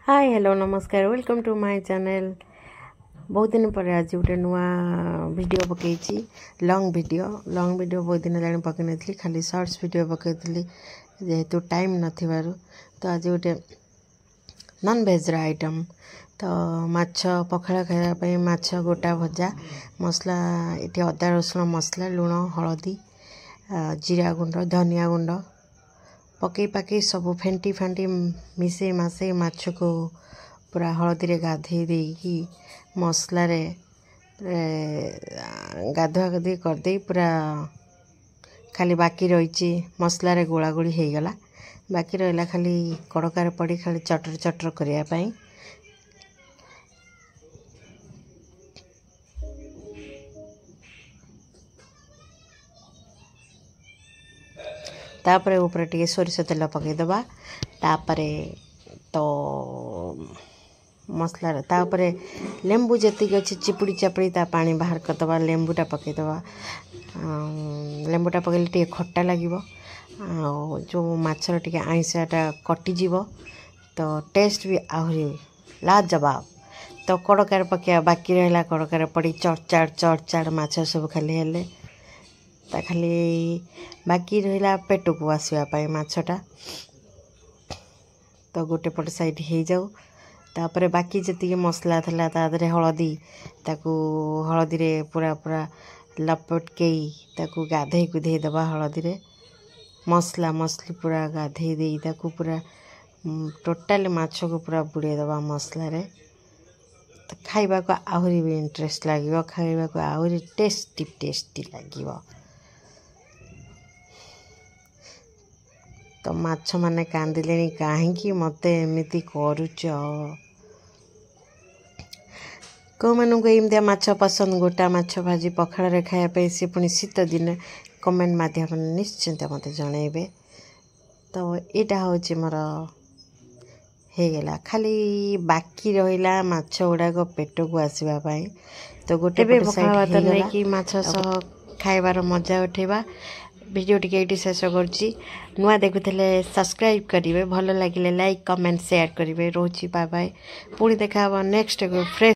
Hi hello नमस्कार welcome to my channel. बहुत दिन पर आज गोटे नुआ वीडियो पकई लॉन्ग वीडियो बहुत दिन लाइन पकई नी खाली शॉर्ट्स वीडियो पकई जेहेतु टाइम नथिबारु तो आज गोटे नॉन वेज आइटम तो माछ पखाड़ा खाइबा माछ गोटा भजा मसला ये अदा रसुण मसला लुण हलदी जीरा गुंड धनिया गुंड पकई पाकई सब फेंटी फांटी मिसे मासे माछ को पूरा हलदी रे गाधे देकी मसला रे गाधुआ गाधी करदे पूरा खाली बाकी रही मसला रे गोला गोली हो गला बाकी रहा खाली कड़कार पड़ी खाली चटर चटर करने तापर ऊपर टे सोरिष तेल पकईदबा तापरे तो मसला तापर लेंबू जी अच्छी चिपुड़ी चापुड़ी ता पानी बाहर करदबा लेंबूटा पकईदबा लेंबूटा पकईले टे खट्टा लगे जो माछर टे आइंसाटा कटिज तो टेस्ट भी आहरी लाजवाब तो कड़कार पकड़ा बाकी रहा कड़कार पड़ी चढ़चाड़ माछ सब खाली हेले ता खाली बाकी रहा पेट को आसवाई माछटा तो गोटे पट साइड हो जाऊ तापर बाकी जी मसला था तादे हलदी ताकू हलदी रे पूरा पूरा लपटकई ताकू गाधे गुधे दबा हलदी रे मसला मसली पूरा गाधे दे ताकू पूरा टोटाल माछ को पूरा बुड़े दबा मसला रे तो खाइबा को आहरी भी इंटरेस्ट लगे खाइबा को आहरी टेस्टी लगे तो माछ माने कांदिले कहीं मत एमती करुच कौ मानक एमतिया माछ पसंद गोटा माछ भाजी पखाड़ खायापे सी पुणी शीत दिन कमेंट माध्यम निश्चिंत मत जनइबे। तो यहाँ हूँ मोर होगला खाली बाकी रहा माछ गुड़ाक पेट को आसवाई तो गोटे पखाड़ भात नहीं माछ सह खाइबार मजा उठेबा। वीडियो टी ये शेष करुँची नुआ देखुले सब्सक्राइब करेंगे भल लगे लाइक कमेंट शेयर करेंगे रोची बाय बाय पुणी देखा नेक्स्ट फ्रेश